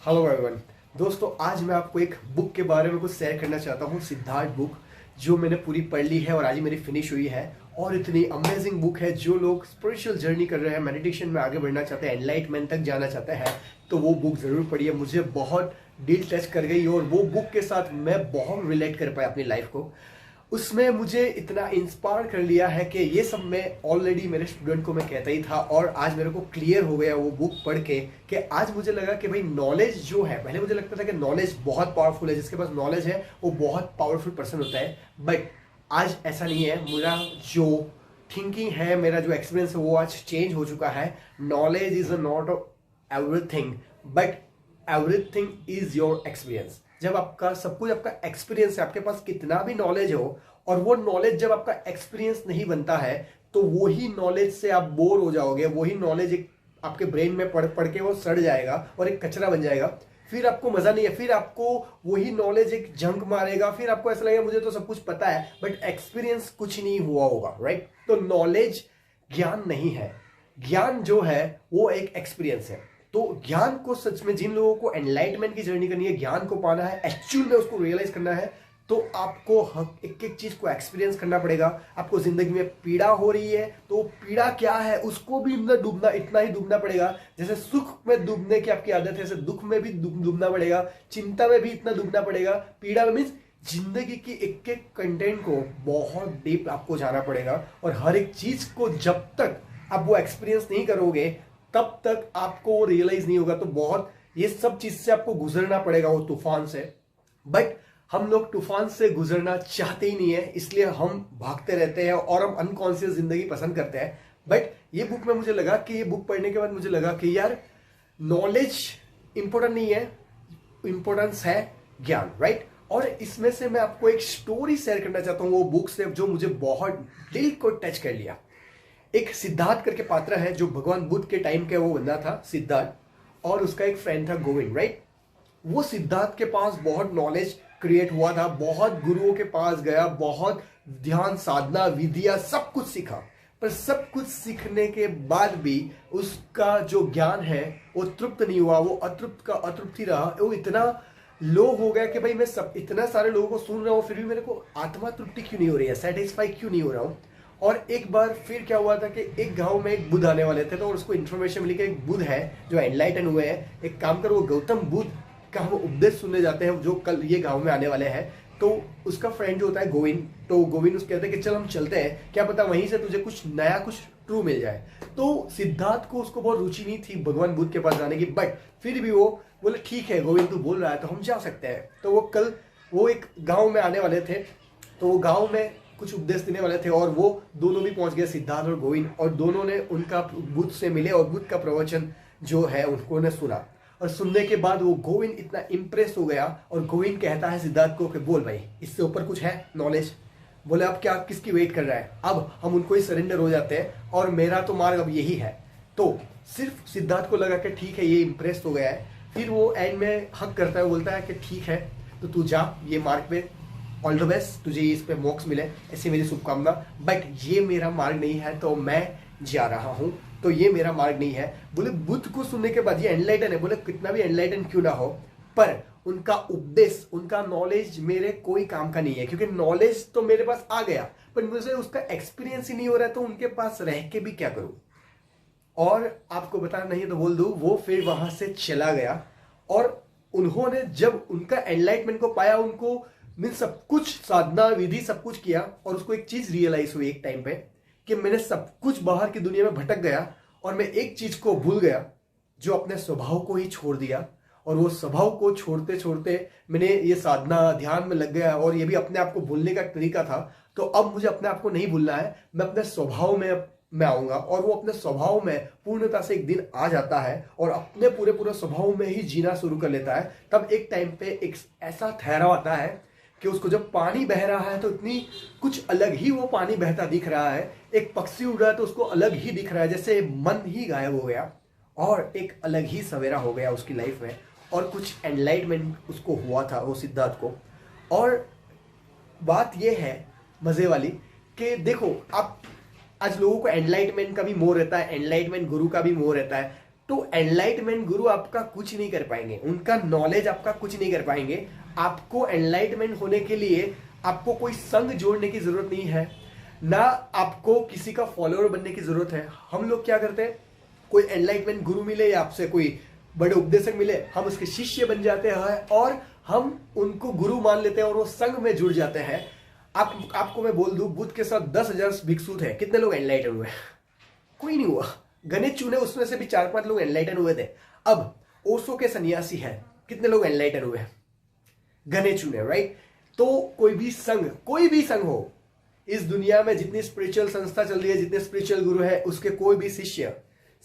Hello everyone. दोस्तों, आज मैं आपको एक बुक के बारे में कुछ शेयर करना चाहता हूँ, सिद्धार्थ बुक, जो मैंने पूरी पढ़ ली है और आज ही मेरी फिनिश हुई है। और इतनी अमेजिंग बुक है, जो लोग स्पिरिचुअल जर्नी कर रहे हैं, मेडिटेशन में आगे बढ़ना चाहते हैं, एनलाइटमेंट तक जाना चाहते हैं, तो वो बुक ज़रूर पढ़िए। मुझे बहुत डील टच कर गई और वो बुक के साथ मैं बहुत रिलेट कर पाया अपनी लाइफ को। उसमें मुझे इतना इंस्पायर कर लिया है कि ये सब मैं ऑलरेडी मेरे स्टूडेंट को मैं कहता ही था, और आज मेरे को क्लियर हो गया वो बुक पढ़ के कि आज मुझे लगा कि भाई नॉलेज जो है, पहले मुझे लगता था कि नॉलेज बहुत पावरफुल है, जिसके पास नॉलेज है वो बहुत पावरफुल पर्सन होता है, बट आज ऐसा नहीं है। मेरा जो थिंकिंग है, मेरा जो एक्सपीरियंस है, वो आज चेंज हो चुका है। Knowledge is not everything, but everything is your experience. जब आपका सब कुछ आपका एक्सपीरियंस है, आपके पास कितना भी नॉलेज हो, और वो नॉलेज जब आपका एक्सपीरियंस नहीं बनता है, तो वही नॉलेज से आप बोर हो जाओगे। वही नॉलेज एक आपके ब्रेन में पढ़ पढ़ के वो सड़ जाएगा और एक कचरा बन जाएगा। फिर आपको मजा नहीं है, फिर आपको वही नॉलेज एक जंक मारेगा, फिर आपको ऐसा लगेगा मुझे तो सब कुछ पता है, बट एक्सपीरियंस कुछ नहीं हुआ होगा, राइट। तो नॉलेज ज्ञान नहीं है, ज्ञान जो है वो एक एक्सपीरियंस है। तो ज्ञान को सच में, जिन लोगों को एनलाइटमेंट की जर्नी करनी है, ज्ञान को पाना है, एक्चुअल में उसको रियलाइज करना है, तो आपको एक एक चीज को एक्सपीरियंस करना पड़ेगा। आपको जिंदगी में पीड़ा हो रही है, तो पीड़ा क्या है उसको भी अंदर डूबना, इतना ही डूबना पड़ेगा। जैसे सुख में डूबने की आपकी आदत है, ऐसे दुख में भी डूबना पड़ेगा, चिंता में भी इतना डूबना पड़ेगा, पीड़ा में मीन्स जिंदगी की एक एक कंटेंट को बहुत डीप आपको जाना पड़ेगा। और हर एक चीज को जब तक आप वो एक्सपीरियंस नहीं करोगे, तब तक आपको वो रियलाइज नहीं होगा। तो बहुत ये सब चीज से आपको गुजरना पड़ेगा, वो तूफान से। बट हम लोग तूफान से गुजरना चाहते ही नहीं है, इसलिए हम भागते रहते हैं और हम अनकॉन्शियस जिंदगी पसंद करते हैं। बट ये बुक में मुझे लगा कि, ये बुक पढ़ने के बाद मुझे लगा कि यार, नॉलेज इंपॉर्टेंट नहीं है, इंपॉर्टेंस है ज्ञान, राइट। और इसमें से मैं आपको एक स्टोरी शेयर करना चाहता हूँ वो बुक से, जो मुझे बहुत दिल को टच कर लिया। एक सिद्धार्थ करके पात्र है, जो भगवान बुद्ध के टाइम के वो बंदा था सिद्धार्थ, और उसका एक फ्रेंड था गोविंद, राइट। वो सिद्धार्थ के पास बहुत नॉलेज क्रिएट हुआ था, बहुत गुरुओं के पास गया, बहुत ध्यान साधना विधिया सब कुछ सीखा, पर सब कुछ सीखने के बाद भी उसका जो ज्ञान है वो तृप्त नहीं हुआ। वो अतृप्त का अतृप्त ही रहा। वो इतना लो हो गया कि भाई मैं सब इतना सारे लोगों को सुन रहा हूँ, फिर भी मेरे को आत्मा तृप्ति क्यों नहीं हो रही है, सेटिस्फाई क्यों नहीं हो रहा हूँ। और एक बार फिर क्या हुआ था कि एक गांव में एक बुद्ध आने वाले थे, तो उसको इन्फॉर्मेशन मिली कि एक बुद्ध है जो एनलाइटन हुए हैं, एक काम करो, वो गौतम बुद्ध का हम उपदेश सुनने जाते हैं, जो कल ये गांव में आने वाले हैं। तो उसका फ्रेंड जो होता है गोविंद, तो गोविंद उसको कहते हैं कि चल हम चलते हैं, क्या पता वहीं से तुझे कुछ नया, कुछ ट्रू मिल जाए। तो सिद्धार्थ को उसको बहुत रुचि नहीं थी भगवान बुद्ध के पास जाने की, बट फिर भी वो बोले ठीक है गोविंद तू बोल रहा है तो हम जा सकते हैं। तो वो कल वो एक गाँव में आने वाले थे, तो वो गाँव में कुछ उपदेश देने वाले थे, और वो दोनों भी पहुंच गए, सिद्धार्थ और गोविंद, और दोनों ने उनका बुद्ध से मिले और बुद्ध का प्रवचन जो है उन्होंने सुना। और सुनने के बाद वो गोविंद इतना इम्प्रेस हो गया, और गोविंद कहता है सिद्धार्थ को कि बोल भाई, इससे ऊपर कुछ है नॉलेज। बोले अब क्या, किसकी वेट कर रहा है, अब हम उनको ही सरेंडर हो जाते हैं, और मेरा तो मार्ग अब यही है। तो सिर्फ सिद्धार्थ को लगा कि ठीक है, ये इम्प्रेस हो गया है। फिर वो एंड में हक करता है, बोलता है कि ठीक है तो तू जा ये मार्ग पे, ऑल द बेस्ट, तुझे इस पे मोक्ष मिले, ऐसी मेरी शुभकामना, बट ये मेरा मार्ग नहीं है, तो मैं जा रहा हूं, तो ये मेरा मार्ग नहीं है। बोले बुद्ध को सुनने के बाद, ये एनलाइटन है, बोले कितना भी एनलाइटन क्यों ना हो, पर उनका उपदेश, उनका नॉलेज मेरे कोई काम का नहीं है, क्योंकि नॉलेज तो मेरे पास आ गया, पर मुझे उसका एक्सपीरियंस ही नहीं हो रहा है, तो उनके पास रह के भी क्या करूं। और आपको बताना नहीं है तो बोल दूं, वो फिर वहां से चला गया, और उन्होंने जब उनका एनलाइटमेंट को पाया, उनको मैंने सब कुछ साधना विधि सब कुछ किया, और उसको एक चीज रियलाइज हुई एक टाइम पे कि मैंने सब कुछ बाहर की दुनिया में भटक गया, और मैं एक चीज को भूल गया, जो अपने स्वभाव को ही छोड़ दिया। और वो स्वभाव को छोड़ते छोड़ते मैंने ये साधना ध्यान में लग गया, और ये भी अपने आप को भूलने का तरीका था। तो अब मुझे अपने आप को नहीं भूलना है, मैं अपने स्वभाव में मैं आऊंगा। और वो अपने स्वभाव में पूर्णता से एक दिन आ जाता है, और अपने पूरे स्वभाव में ही जीना शुरू कर लेता है। तब एक टाइम पे एक ऐसा ठहराव आता है कि उसको जब पानी बह रहा है तो इतनी कुछ अलग ही वो पानी बहता दिख रहा है। एक पक्षी उड़ रहा है तो उसको अलग ही दिख रहा है, जैसे मन ही गायब हो गया, और एक अलग ही सवेरा हो गया उसकी लाइफ में, और कुछ एनलाइटमेंट उसको हुआ था वो सिद्धार्थ को। और बात ये है मजे वाली कि देखो, आप आज लोगों को एनलाइटमेंट का भी मोह रहता है, एनलाइटमेंट गुरु का भी मोह रहता है, तो एनलाइटमेंट गुरु आपका कुछ नहीं कर पाएंगे, उनका नॉलेज आपका कुछ नहीं कर पाएंगे। आपको एनलाइटमेंट होने के लिए आपको कोई संग जोड़ने की जरूरत नहीं है, ना आपको किसी का फॉलोअर बनने की जरूरत है। हम लोग क्या करते हैं, कोई एनलाइटमेंट गुरु मिले या आपसे कोई बड़े उपदेशक मिले, हम उसके शिष्य बन जाते हैं और हम उनको गुरु मान लेते हैं और वो संघ में जुड़ जाते हैं। आपको मैं बोल दूं, बुद्ध के साथ 10,000 भिक्षु थे, कितने लोग एनलाइटन हुए? कोई नहीं हुआ। गणित चुने, उसमें से भी 4-5 लोग एनलाइटन हुए थे। अब ओशो के सन्यासी हैं, कितने लोग एनलाइटन हुए? गणित चुने, राइट? तो कोई भी संघ हो इस दुनिया में, जितनी स्पिरिचुअल संस्था चल रही है, जितने स्पिरिचुअल गुरु है, उसके कोई भी शिष्य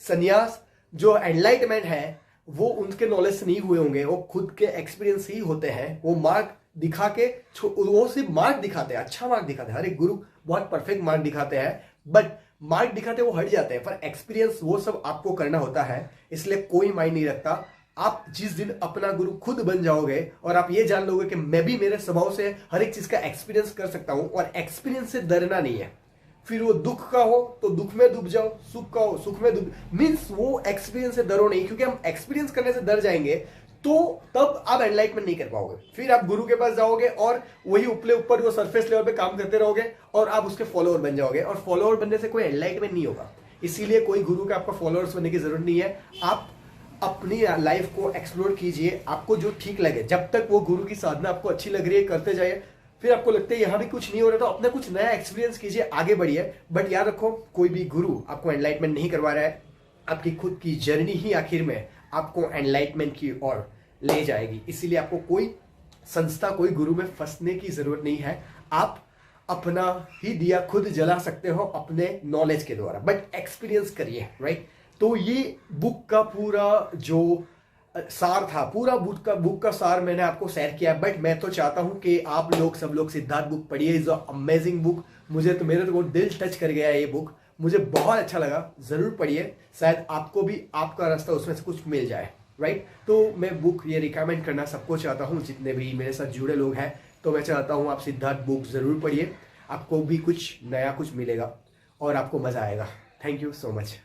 सन्यास जो एनलाइटमेंट है वो उनके नॉलेज से नहीं हुए होंगे, वो खुद के एक्सपीरियंस ही होते हैं। वो मार्ग दिखा के, वो सिर्फ मार्ग दिखाते हैं, अच्छा मार्ग दिखाते हैं। हर एक गुरु बहुत परफेक्ट मार्ग दिखाते हैं, बट मार्ग दिखाते वो हट जाते हैं, पर एक्सपीरियंस वो सब आपको करना होता है। इसलिए कोई मायने नहीं रखता। आप जिस दिन अपना गुरु खुद बन जाओगे और आप ये जान लोगे कि मैं भी मेरे स्वभाव से हर एक चीज का एक्सपीरियंस कर सकता हूं और एक्सपीरियंस से डरना नहीं है, फिर वो दुख का हो तो दुख में डूब जाओ, सुख का हो सुख में डूब, मीन्स वो एक्सपीरियंस से डरो नहीं। क्योंकि हम एक्सपीरियंस करने से डर जाएंगे तो तब आप एनलाइटमेंट नहीं कर पाओगे। फिर आप गुरु के पास जाओगे और वही उपले ऊपर वो सरफेस लेवल पे काम करते रहोगे और आप उसके फॉलोअर बन जाओगे, और फॉलोअर बनने से कोई एनलाइटमेंट नहीं होगा। इसीलिए कोई गुरु का आपका फॉलोअर्स बनने की जरूरत नहीं है। आप अपनी लाइफ को एक्सप्लोर कीजिए, आपको जो ठीक लगे। जब तक वो गुरु की साधना आपको अच्छी लग रही है, करते जाइए। फिर आपको लगता है यहाँ भी कुछ नहीं हो रहा, तो अपना कुछ नया एक्सपीरियंस कीजिए, आगे बढ़िए। बट याद रखो, कोई भी गुरु आपको एनलाइटमेंट नहीं करवा रहा है। आपकी खुद की जर्नी ही आखिर में आपको एनलाइटमेंट की ओर ले जाएगी। इसीलिए आपको कोई संस्था, कोई गुरु में फंसने की जरूरत नहीं है। आप अपना ही दिया खुद जला सकते हो अपने नॉलेज के द्वारा, बट एक्सपीरियंस करिए, राइट? तो ये बुक का पूरा जो सार था, पूरा बुक का सार मैंने आपको शेयर किया। बट मैं तो चाहता हूं कि आप लोग सब लोग सिद्धार्थ बुक पढ़िए। Is amazing book. मेरे तो दिल टच कर गया ये बुक, मुझे बहुत अच्छा लगा। जरूर पढ़िए, शायद आपको भी आपका रास्ता उसमें से कुछ मिल जाए, राइट? तो मैं बुक ये रिकमेंड करना सबको चाहता हूँ, जितने भी मेरे साथ जुड़े लोग हैं। तो मैं चाहता हूँ आप सिद्धार्थ बुक जरूर पढ़िए, आपको भी कुछ नया कुछ मिलेगा और आपको मजा आएगा। Thank you so much.